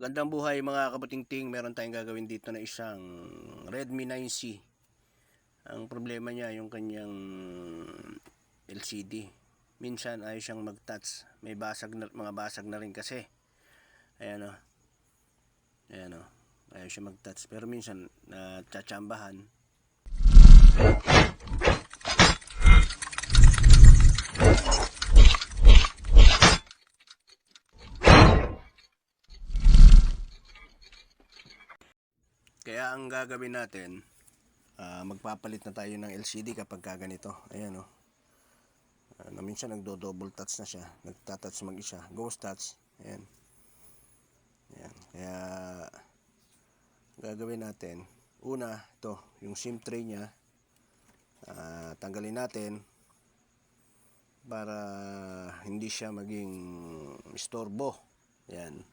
Gandang buhay mga kabutingting, meron tayong gagawin dito na isang Redmi 9C. Ang problema niya yung kanyang LCD. Minsan ayaw siyang mag-touch. May basag na, mga basag na rin kasi. Ayan o. Ayan o. Ayaw siya mag-touch. Pero minsan natsambahan. Kaya ang gagawin natin, magpapalit na tayo ng LCD kapag ganito. Ayan o. Na minsan nagdo-double touch na siya. Nagtatouch mag-isa. Ghost touch. Ayan. Ayan. Kaya gagawin natin, una, ito, yung SIM tray niya, tanggalin natin para hindi siya maging istorbo. Ayan.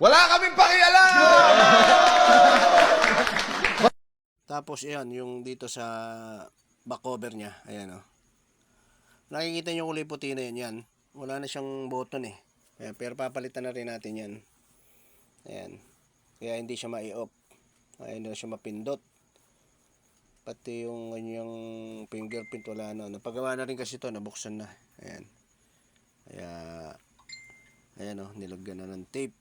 Wala kaming pakialam! Tapos yan, yung dito sa back cover niya, ayan o. Nakikita nyo kulay puti na yan. Wala na siyang button eh. Ayan, pero papalitan na rin natin yan. Ayan. Kaya hindi siya ma-i-off. Hindi na siya mapindot. Pati yung kanyang fingerprint wala na. Napagawa na rin kasi ito, nabuksan na. Ayan. Kaya, ayan o, nilagyan na ng tape.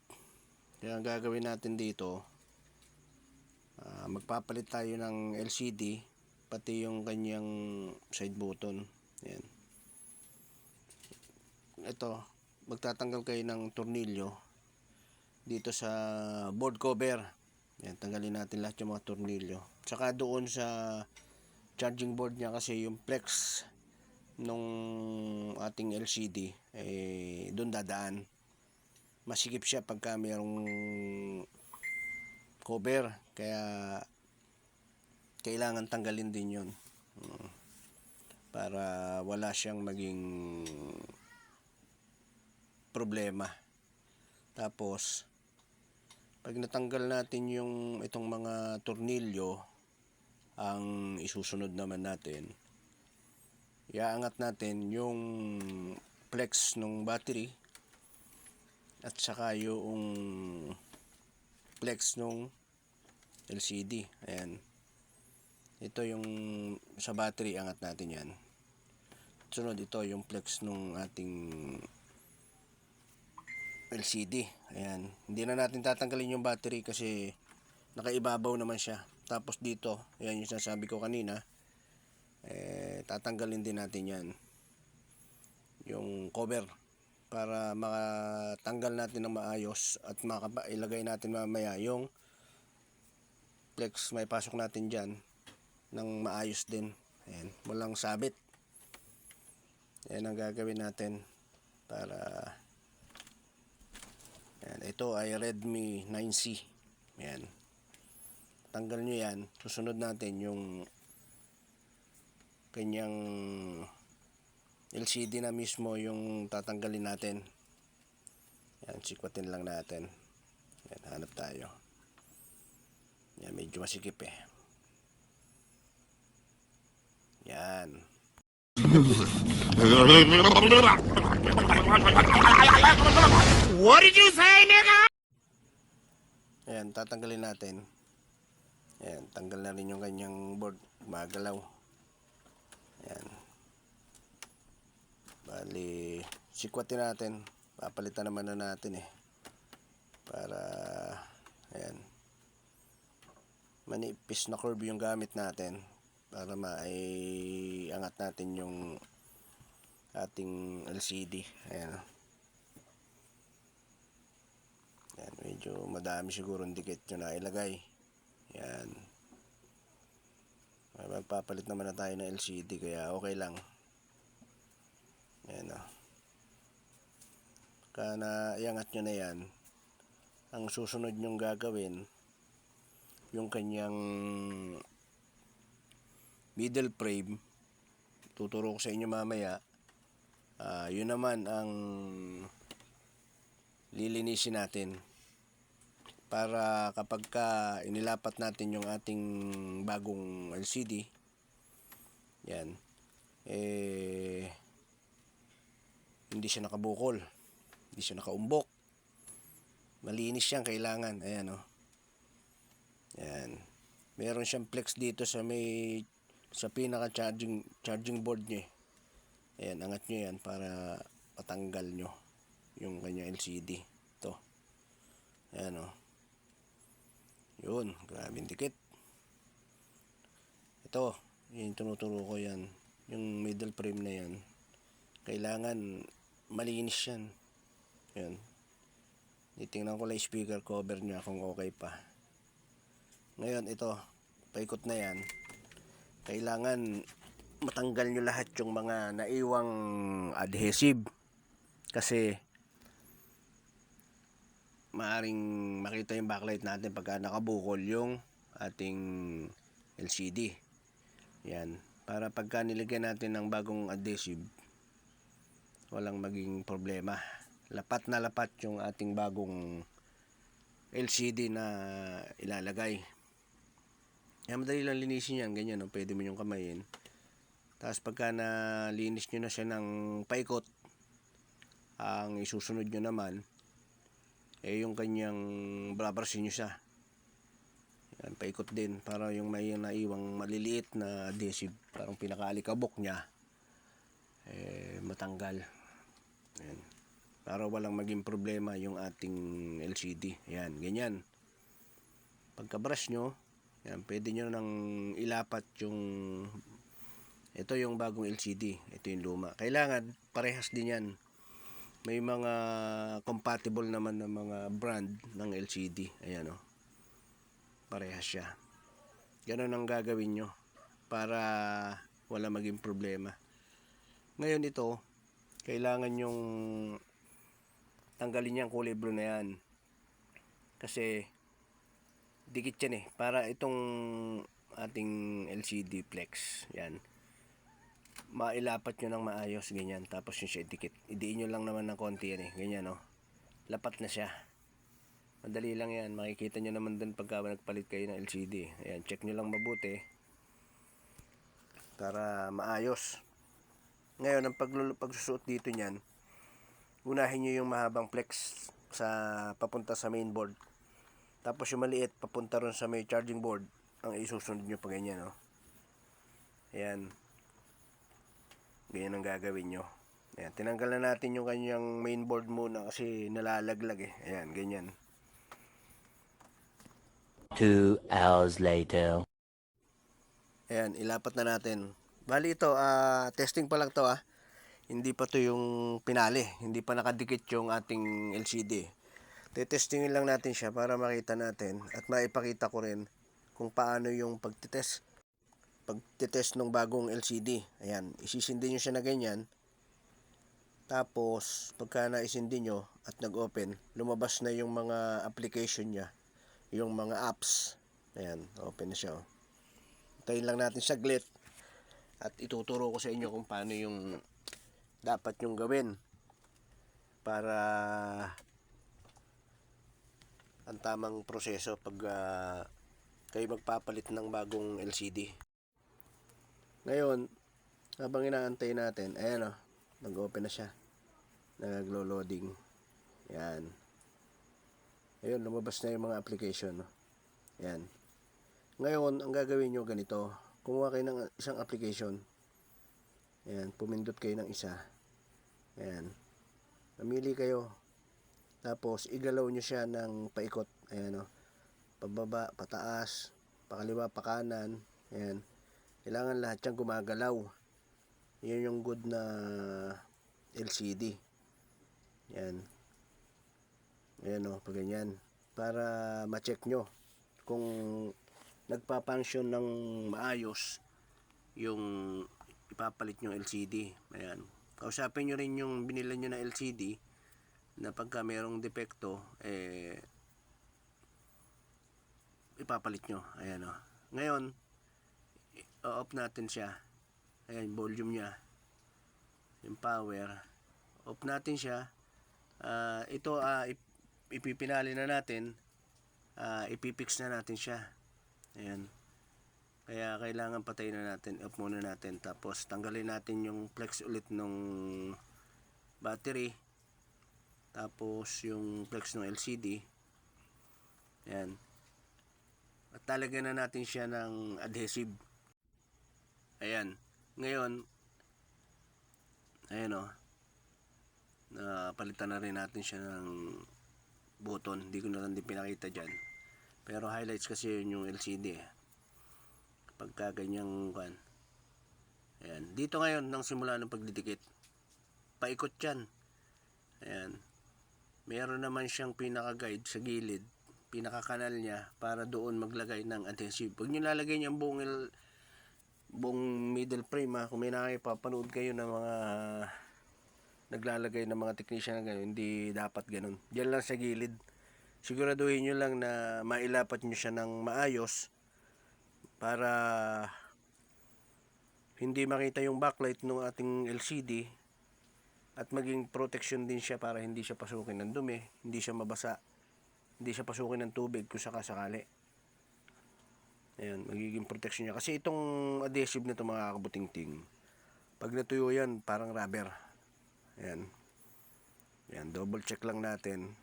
Kaya ang gagawin natin dito, magpapalit tayo ng LCD, pati yung kanyang side button. Ayan. Ito, magtatanggal kayo ng tornilyo dito sa board cover. Ayan, tanggalin natin lahat yung mga tornilyo. Tsaka doon sa charging board niya, kasi yung flex nung ating LCD doon dadaan. Masikip siya pagka mayroong cover, kaya kailangan tanggalin din yun para wala siyang maging problema. Tapos pag natanggal natin yung itong mga tornilyo, ang isusunod naman natin, iaangat natin yung flex ng battery at saka yung flex ng LCD. Ayan. Ito yung sa battery, angat natin yan. Sunod ito yung flex ng ating LCD. Ayan. Hindi na natin tatanggalin yung battery kasi nakaibabaw naman siya. Tapos dito, ayan yung sinasabi ko kanina, tatanggalin din natin yan. Yung cover para makatanggal natin ng maayos at ilagay natin mamaya yung flex, may pasok natin dyan ng maayos din. Ayan. Walang sabit. Ayan ang gagawin natin para ayan, ito ay Redmi 9C. Ayan. Tanggal nyo yan. Susunod natin yung kanyang LCD na mismo yung tatanggalin natin. Ayan, sikwatin lang natin. Ayan, hanap tayo. Ayan, medyo masikip eh. Ayan. What did you say, nigga? Ayan, tatanggalin natin. Ayan, tanggal na rin yung kanyang board. Magalaw. Ayan. Bali, sikwatin natin. Papalitan naman na natin eh. Para, ayan. Manipis na curve yung gamit natin. Para maiangat natin yung ating LCD. Ayan. Ayan, medyo madami siguro ang dikit yung nailagay. Ayan. Magpapalit naman na tayo ng LCD kaya okay lang. Ayan o. Kaya na iangat nyo na yan, ang susunod nyong gagawin, yung kanyang middle frame, tuturo ko sa inyo mamaya. Yun naman ang lilinisin natin para kapag inilapat natin yung ating bagong LCD, yan, hindi siya nakabukol, hindi siya nakaumbok. Malinis yan kailangan. Ayan oh. Ayan. Meron siyang flex dito sa pinaka charging board niya. Ayan, angat nyo yan para patanggal nyo yung kanya LCD. Ito. Ayan o. Yun, grabing dikit. Ito, yung tinuturo ko yan. Yung middle frame na yan. Kailangan malinis yan. Ayan. Titingnan ko lang speaker cover niya kung okay pa. Ngayon, ito, paikot na yan. Kailangan matanggal nyo lahat yung mga naiwang adhesive. Kasi maaring makita yung backlight natin pagka nakabukol yung ating LCD. Yan. Para pagka nilagyan natin ng bagong adhesive, walang maging problema. Lapat na lapat yung ating bagong LCD na ilalagay. Yan, madali lang linisin yan. Ganyan, no? Pwede mo yung kamayin. Tapos pagka nalinis nyo na siya ng paikot, ang isusunod nyo naman yung kanyang brabrasin nyo siya. Yan, paikot din para yung may naiwang maliliit na adhesive, parang pinakaalikabok niya matanggal. Yan. Para walang maging problema yung ating LCD. Yan, ganyan. Pagka brush nyo, yan, pwede nyo nang ilapat yung ito yung bagong LCD, ito yung luma. Kailangan parehas din yan. May mga compatible naman ng mga brand ng LCD. Ayan o. Parehas siya. Ganun ang gagawin nyo para wala maging problema. Ngayon ito, kailangan yung tanggalin yung kulay blue na yan. Kasi dikit yan para itong ating LCD flex. Yan. Mailapat nyo ng maayos, ganyan. Tapos yung siya dikit. Idiin nyo lang naman ng konti yan ganyan o. Lapat na siya. Madali lang yan. Makikita nyo naman dun pagka nagpalit kayo ng LCD. Ayan, check nyo lang mabuti para maayos. Ngayon, ang pagsusuot dito nyan, unahin nyo yung mahabang flex sa papunta sa mainboard. Tapos yung maliit papunta ron sa may charging board, ang isusunod nyo pa ganyan o. Ayan. Ganyan ang gagawin nyo. Ayan, tinanggal na natin yung kanyang mainboard muna kasi nalalaglag Ayan, ganyan. 2 hours later. Ayan, ilapat na natin. Bali ito, testing pa lang to Hindi pa to yung pinali. Hindi pa nakadikit yung ating LCD. Tetestingin lang natin siya para makita natin at maipakita ko rin kung paano yung pagtitest ng bagong LCD. Ayan, isisindi nyo siya na ganyan. Tapos, pagka naisindi nyo at nag-open, lumabas na yung mga application niya. Yung mga apps. Ayan, open na siya Hintayin lang natin saglit at ituturo ko sa inyo kung paano yung dapat yung gawin para ang tamang proseso pag kayo magpapalit ng bagong LCD. Ngayon, habang inaantay natin, ayan nag-open na siya. Naglo-loading. Ayan. Ayun, lumabas na yung mga application. Ayan. Ngayon, ang gagawin nyo ganito. Kumuha kayo ng isang application. Ayan, pumindot kayo ng isa. Ayan. Mamili kayo. Tapos, igalaw nyo siya ng paikot. Ayan pababa, pataas, pakaliwa, pakanan. Ayan. Kailangan lahat siyang gumagalaw. Yan yung good na LCD. Yan. Ayan pag ganyan. Para ma-check nyo kung nagpa-function ng maayos yung ipapalit nyo LCD. Ayan. Kausapin nyo rin yung binilan nyo na LCD na pagka mayroong depekto, ipapalit nyo. Ayan Ngayon, off natin siya. Ayan, volume niya. Yung power. Off natin siya. Ito, ipipinali na natin. Ipipix na natin siya. Ayan. Kaya kailangan patayin na natin. Off muna natin. Tapos tanggalin natin yung flex ulit nung battery. tapos yung flex ng LCD. Ayan. At talagyan na natin siya ng adhesive. Ayan. Ngayon, ayan o. Napalitan na rin natin siya ng button. Hindi ko na lang din pinakita dyan. Pero highlights kasi yun yung LCD. Pagka ganyang kan. Ayan. Dito ngayon, nang simula ng pagdidikit, paikot yan. Ayan. Meron naman siyang pinaka-guide sa gilid. Pinaka-kanal niya para doon maglagay ng adhesive. Pag nyo lalagay niya ang buong middle frame ha. Kung may nakipapanood kayo ng mga naglalagay ng mga technician na gano'n, hindi dapat gano'n. Diyan lang sa gilid. Siguraduhin nyo lang na mailapat nyo siya ng maayos para hindi makita yung backlight ng ating LCD at maging protection din siya para hindi siya pasukin ng dumi, hindi siya mabasa, hindi siya pasukin ng tubig kung sakasakali. Ayan, magiging protection niya. Kasi itong adhesive na ito mga kabutingting, pag natuyo yan, parang rubber. Ayan. Ayan, double check lang natin.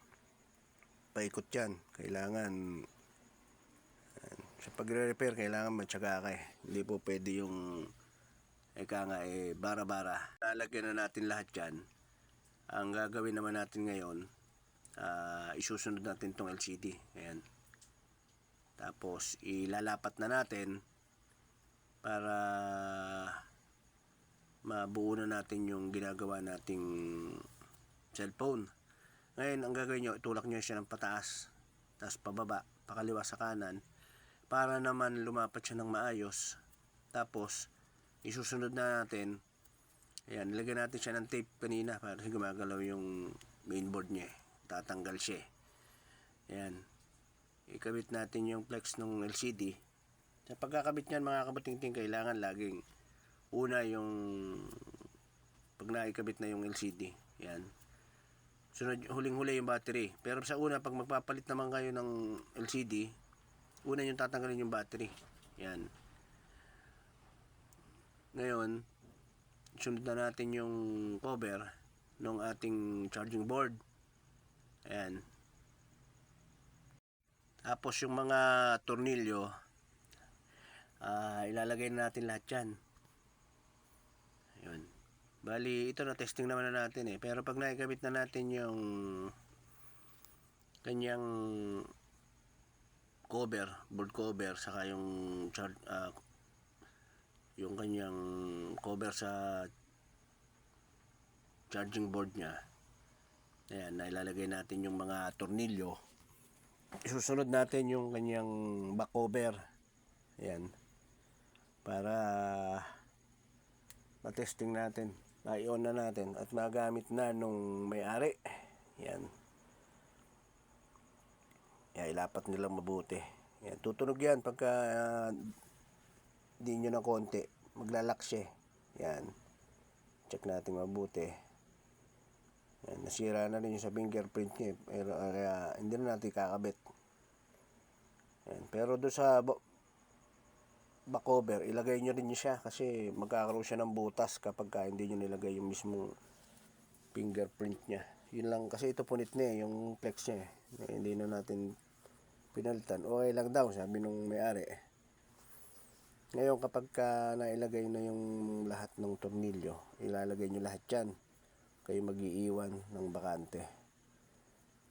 Paikot yan. Kailangan, ayan, sa pagre-repair, kailangan matyaga ka eh. Hindi po pwede yung, bara-bara. Lalagyan na natin lahat yan. Ang gagawin naman natin ngayon, isusunod natin tong LCD. Ayan. Tapos ilalapat na natin para mabuo na natin yung ginagawa nating cellphone. Ngayon ang gagawin nyo, itulak nyo siya ng pataas, tapos pababa, pakaliwa sa kanan, para naman lumapat siya ng maayos. Tapos isusunod na natin, ayan, nilagyan natin siya ng tape kanina para gumagalaw yung mainboard niya. Tatanggal siya. Ayan. Ikabit natin yung flex ng LCD. Sa pagkakabit niyan mga kabutingting, kailangan laging una yung pag naikabit na yung LCD. Yan. Sunod, huling-huli yung battery. Pero sa una, pag magpapalit naman kayo ng LCD, una yung tatanggalin yung battery. Yan. Ngayon, sunod na natin yung cover ng ating charging board. Ayan. Tapos yung mga tornilyo, ilalagay na natin lahat yan. Ayun. Bali, ito na testing naman na natin eh. Pero pag naikabit na natin yung kanyang cover, board cover, saka yung yung kanyang cover sa charging board niya. Ayan, nailalagay natin yung mga tornilyo. Isusunod natin yung kanyang back cover. Ayan. Para matesting natin. Ma-on na natin at magamit na nung may-ari. Ayan. Ayan, ilapat nilang mabuti. Ayan, tutunog yan pagka di nyo na konti. Maglalak siya. Ayan. Check natin mabuti. Ayan, nasira na rin yung sa fingerprint niya. Pero kaya hindi na natin kakabit. Ayan, pero doon sa back cover, ilagay nyo rin siya kasi magkakaroon siya ng butas kapag hindi nyo nilagay yung mismong fingerprint niya. Yun lang kasi ito punit na eh, yung flex niya eh. Hindi na natin pinalitan. Okay lang daw, sabi nung may-ari eh. Ngayon kapag nailagay na yung lahat ng tornilyo, ilalagay nyo lahat yan. Kayo mag-iiwan ng bakante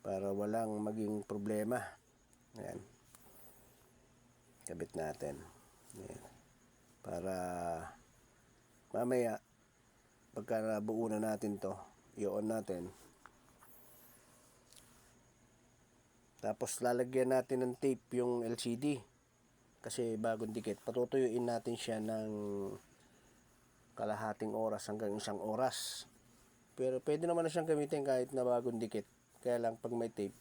para walang maging problema. Ayan. Kabit natin. Ayan. Para mamaya pagka nabuo na natin to, i-on natin. Tapos lalagyan natin ng tape yung LCD kasi bagong dikit. Patutuyuin natin siya ng kalahating oras hanggang 1 oras. Pero pwede naman na siyang gamitin kahit na bagong dikit. Kaya lang pag may tape,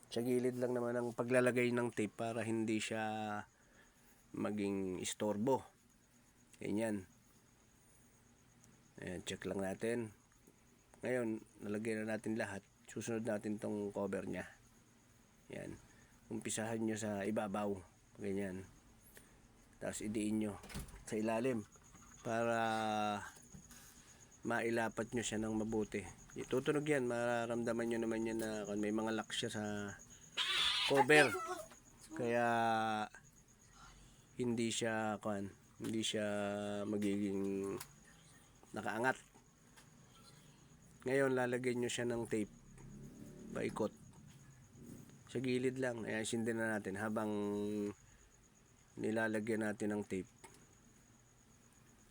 sa gilid lang naman ang paglalagay ng tape para hindi siya maging istorbo. Ganyan. Ayan, check lang natin. Ngayon, nalagyan na natin lahat. Susunod natin tong cover niya. Ayan. Umpisahan nyo sa ibabaw. Ganyan. Tapos idiin nyo sa ilalim para mailapat nyo siya ng mabuti. Tutunog yan, mararamdaman nyo naman yan na kung may mga lock siya sa cover. Kaya hindi siya magiging nakaangat. Ngayon lalagyan nyo siya ng tape paikot sa gilid lang. Ayan, sindin na natin habang nilalagyan natin ng tape.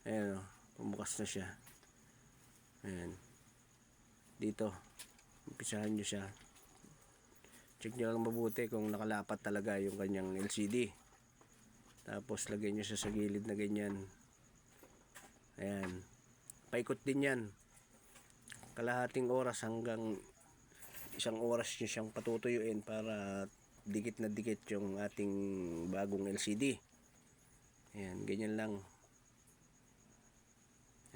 Ayan o, pumukas na siya. Ayan. Dito, umpisahan nyo siya. Check nyo lang mabuti kung nakalapat talaga yung kanyang LCD. Tapos lagyan nyo siya sa gilid na ganyan. Ayan. Paikot din yan. Kalahating oras hanggang 1 oras nyo siyang patutuyuin para dikit na dikit yung ating bagong LCD. Ayan, ganyan lang.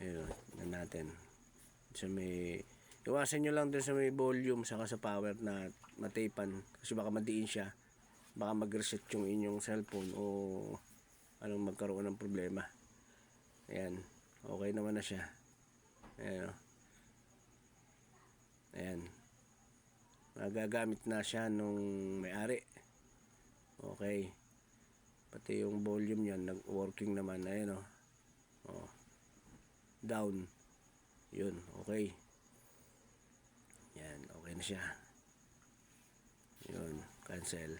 Ayan, na natin. Iwasan nyo lang dun sa may volume saka sa power na matapan kasi baka madiin siya. Baka mag-reset yung inyong cellphone o anong magkaroon ng problema. Ayan, okay naman na siya. Ayan o. Ayan. Magagamit na siya nung may-ari. Okay. Pati yung volume yan, nag-working naman. Ayan o. Oh. Down. Yun, okay. Yan, okay na siya. Yun, cancel.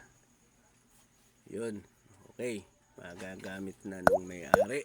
Yun, okay. Magagamit na nung may-ari.